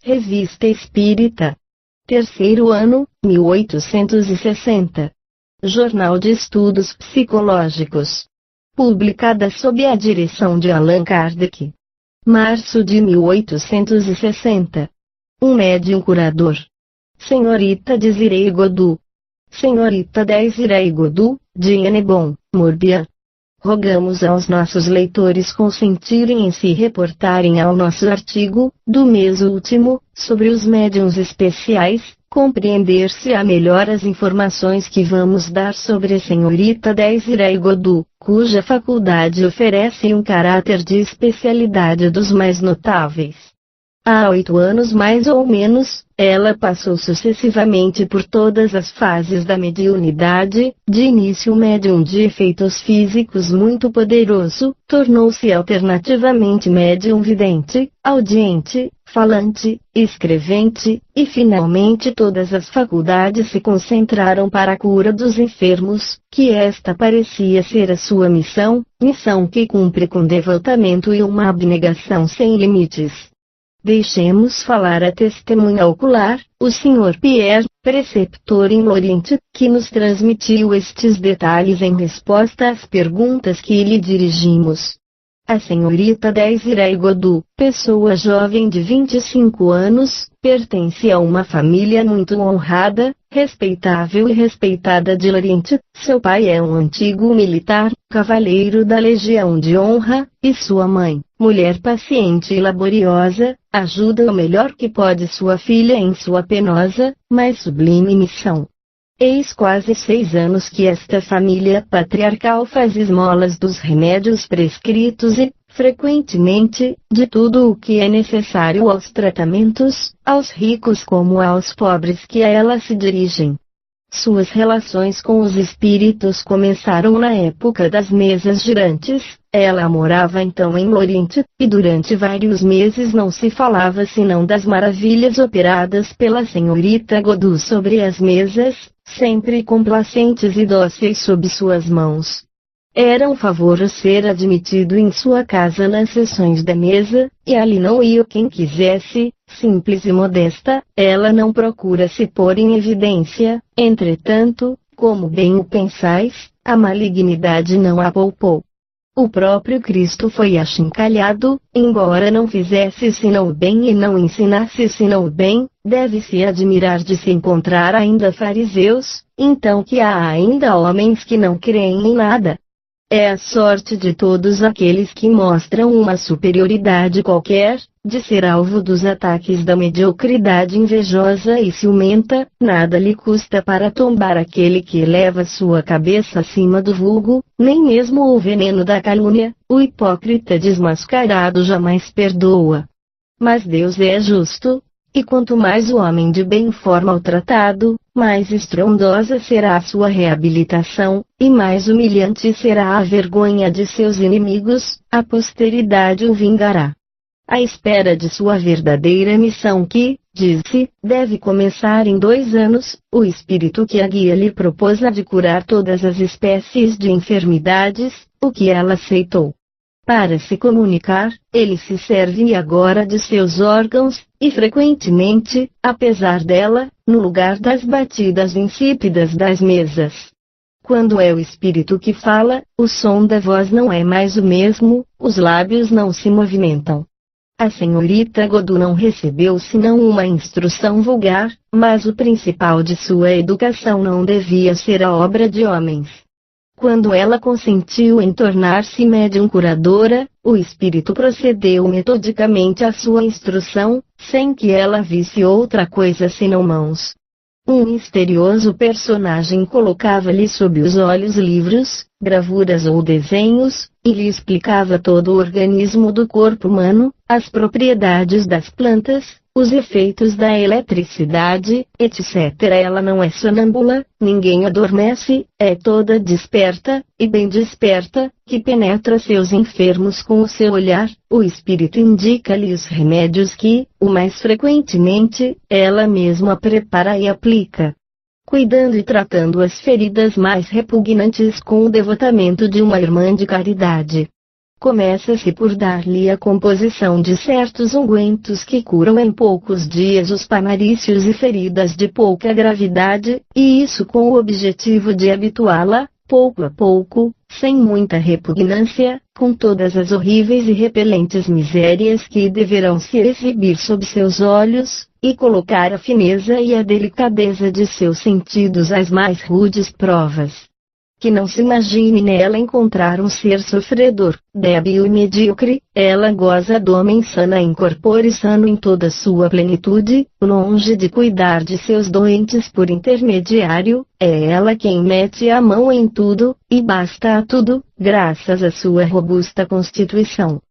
Revista Espírita. Terceiro ano, 1860. Jornal de Estudos Psicológicos. Publicada sob a direção de Allan Kardec. Março de 1860. Um médium curador. Senhorita Desiree Godu. Senhorita Desiree Godu, de Hennebon, Morbihan. Rogamos aos nossos leitores consentirem em se reportarem ao nosso artigo, do mês último, sobre os médiuns especiais, compreender-se-á melhor as informações que vamos dar sobre a senhorita Desiree Godu, cuja faculdade oferece um caráter de especialidade dos mais notáveis. Há 8 anos mais ou menos, ela passou sucessivamente por todas as fases da mediunidade, de início médium de efeitos físicos muito poderoso, tornou-se alternativamente médium vidente, audiente, falante, escrevente, e finalmente todas as faculdades se concentraram para a cura dos enfermos, que esta parecia ser a sua missão que cumpre com devotamento e uma abnegação sem limites. Deixemos falar a testemunha ocular, o Sr. Pierre, preceptor em Lorient, que nos transmitiu estes detalhes em resposta às perguntas que lhe dirigimos. A senhorita Desiree Godu, pessoa jovem de 25 anos, pertence a uma família muito honrada, respeitável e respeitada de Lorient. Seu pai é um antigo militar, cavaleiro da Legião de Honra, e sua mãe, mulher paciente e laboriosa, ajuda o melhor que pode sua filha em sua penosa, mas sublime missão. Eis quase 6 anos que esta família patriarcal faz esmolas dos remédios prescritos e, frequentemente, de tudo o que é necessário aos tratamentos, aos ricos como aos pobres que a ela se dirigem. Suas relações com os espíritos começaram na época das mesas girantes. Ela morava então em Lorient, e durante vários meses não se falava senão das maravilhas operadas pela senhorita Godu sobre as mesas, sempre complacentes e dóceis sob suas mãos. Era um favor ser admitido em sua casa nas sessões da mesa, e ali não ia quem quisesse. Simples e modesta, ela não procura se pôr em evidência. Entretanto, como bem o pensais, a malignidade não a poupou. O próprio Cristo foi achincalhado, embora não fizesse senão o bem e não ensinasse senão o bem. Deve-se admirar de se encontrar ainda fariseus, então que há ainda homens que não creem em nada. É a sorte de todos aqueles que mostram uma superioridade qualquer, de ser alvo dos ataques da mediocridade invejosa e ciumenta. Nada lhe custa para tombar aquele que eleva sua cabeça acima do vulgo, nem mesmo o veneno da calúnia. O hipócrita desmascarado jamais perdoa. Mas Deus é justo, e quanto mais o homem de bem for maltratado, mais estrondosa será a sua reabilitação, e mais humilhante será a vergonha de seus inimigos. A posteridade o vingará. À espera de sua verdadeira missão que, diz-se, deve começar em 2 anos, o espírito que a guia lhe propôs a de curar todas as espécies de enfermidades, o que ela aceitou. Para se comunicar, ele se serve agora de seus órgãos, e frequentemente, apesar dela, no lugar das batidas insípidas das mesas. Quando é o espírito que fala, o som da voz não é mais o mesmo, os lábios não se movimentam. A senhorita Godu não recebeu senão uma instrução vulgar, mas o principal de sua educação não devia ser a obra de homens. Quando ela consentiu em tornar-se médium curadora, o espírito procedeu metodicamente à sua instrução, sem que ela visse outra coisa senão mãos. Um misterioso personagem colocava-lhe sob os olhos livros, gravuras ou desenhos, e lhe explicava todo o organismo do corpo humano, as propriedades das plantas, os efeitos da eletricidade, etc. Ela não é sonâmbula, ninguém adormece, é toda desperta, e bem desperta, que penetra seus enfermos com o seu olhar. O espírito indica-lhe os remédios que, o mais frequentemente, ela mesma prepara e aplica, cuidando e tratando as feridas mais repugnantes com o devotamento de uma irmã de caridade. começa-se por dar-lhe a composição de certos ungüentos que curam em poucos dias os pamarícios e feridas de pouca gravidade, e isso com o objetivo de habituá-la, pouco a pouco, sem muita repugnância, com todas as horríveis e repelentes misérias que deverão se exibir sob seus olhos, e colocar a fineza e a delicadeza de seus sentidos às mais rudes provas. Que não se imagine nela encontrar um ser sofredor, débil e medíocre. Ela goza do homem sana em corpore sano em toda sua plenitude, longe de cuidar de seus doentes por intermediário, é ela quem mete a mão em tudo, e basta a tudo, graças à sua robusta constituição.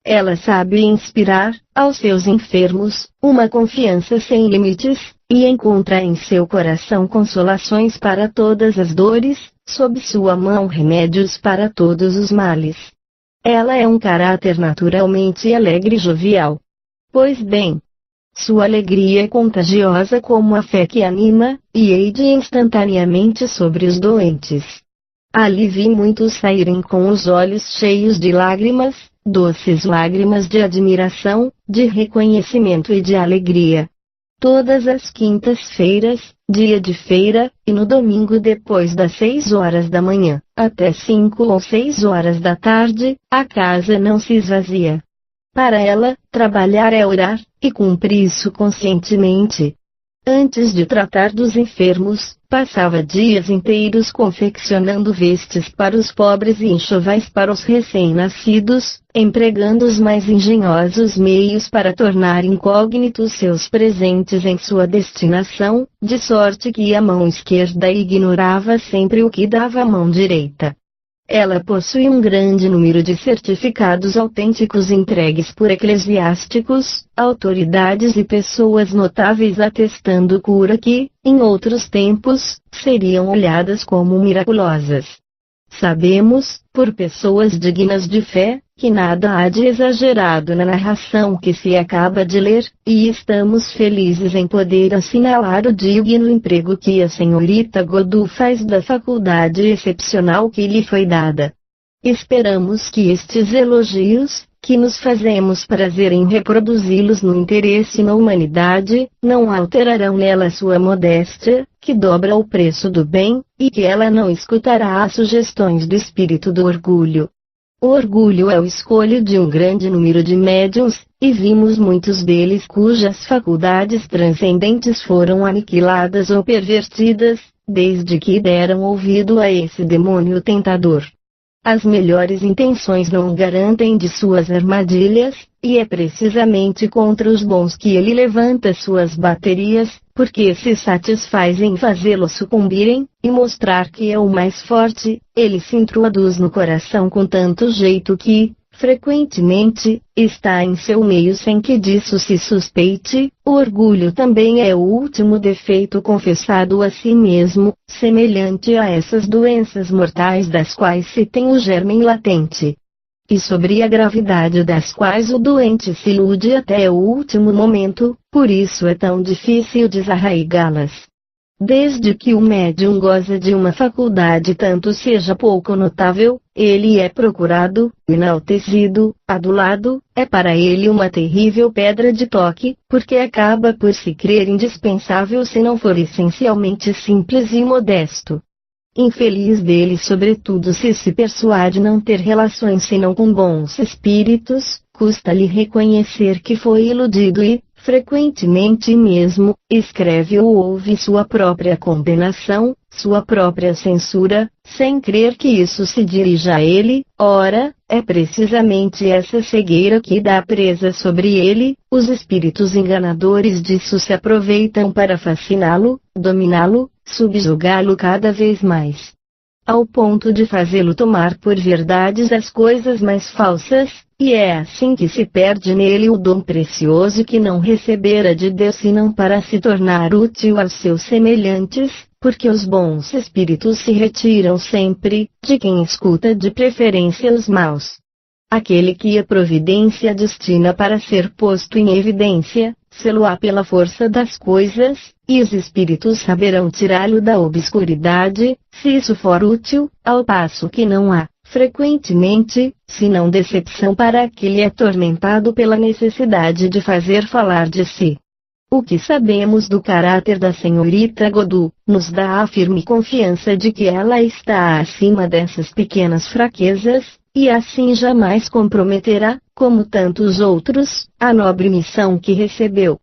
Ela sabe inspirar, aos seus enfermos, uma confiança sem limites, e encontra em seu coração consolações para todas as dores, sob sua mão remédios para todos os males. Ela é um caráter naturalmente alegre e jovial. Pois bem, sua alegria é contagiosa como a fé que anima, e eide instantaneamente sobre os doentes. Ali vi muitos saírem com os olhos cheios de lágrimas, doces lágrimas de admiração, de reconhecimento e de alegria. Todas as quintas-feiras, dia de feira, e no domingo depois das 6 horas da manhã, até 5 ou 6 horas da tarde, a casa não se esvazia. Para ela, trabalhar é orar, e cumpre isso conscientemente. Antes de tratar dos enfermos, passava dias inteiros confeccionando vestes para os pobres e enxovais para os recém-nascidos, empregando os mais engenhosos meios para tornar incógnitos seus presentes em sua destinação, de sorte que a mão esquerda ignorava sempre o que dava a mão direita. Ela possui um grande número de certificados autênticos entregues por eclesiásticos, autoridades e pessoas notáveis atestando cura que, em outros tempos, seriam olhadas como miraculosas. Sabemos, por pessoas dignas de fé, que nada há de exagerado na narração que se acaba de ler, e estamos felizes em poder assinalar o digno emprego que a senhorita Godu faz da faculdade excepcional que lhe foi dada. Esperamos que estes elogios, que nos fazemos prazer em reproduzi-los no interesse na humanidade, não alterarão nela sua modéstia, que dobra o preço do bem, e que ela não escutará as sugestões do espírito do orgulho. O orgulho é o escolho de um grande número de médiuns, e vimos muitos deles cujas faculdades transcendentes foram aniquiladas ou pervertidas, desde que deram ouvido a esse demônio tentador. As melhores intenções não o garantem de suas armadilhas, e é precisamente contra os bons que ele levanta suas baterias, porque se satisfaz em fazê-los sucumbirem, e mostrar que é o mais forte. Ele se introduz no coração com tanto jeito que, frequentemente, está em seu meio sem que disso se suspeite. O orgulho também é o último defeito confessado a si mesmo, semelhante a essas doenças mortais das quais se tem o germen latente, e sobre a gravidade das quais o doente se ilude até o último momento, por isso é tão difícil desarraigá-las. Desde que o médium goza de uma faculdade tanto seja pouco notável, ele é procurado, enaltecido, adulado, é para ele uma terrível pedra de toque, porque acaba por se crer indispensável se não for essencialmente simples e modesto. Infeliz dele sobretudo se persuade não ter relações senão com bons espíritos, custa-lhe reconhecer que foi iludido e, frequentemente mesmo, escreve ou ouve sua própria condenação, sua própria censura, sem crer que isso se dirija a ele. Ora, é precisamente essa cegueira que dá presa sobre ele. Os espíritos enganadores disso se aproveitam para fasciná-lo, dominá-lo, subjugá-lo cada vez mais, ao ponto de fazê-lo tomar por verdades as coisas mais falsas, e é assim que se perde nele o dom precioso que não recebera de Deus senão para se tornar útil aos seus semelhantes, porque os bons espíritos se retiram sempre, de quem escuta de preferência os maus. Aquele que a providência destina para ser posto em evidência, sê-lo-á pela força das coisas, e os espíritos saberão tirá-lo da obscuridade, se isso for útil, ao passo que não há, frequentemente, se não decepção para aquele atormentado pela necessidade de fazer falar de si. O que sabemos do caráter da senhorita Godu, nos dá a firme confiança de que ela está acima dessas pequenas fraquezas, e assim jamais comprometerá, como tantos outros, a nobre missão que recebeu.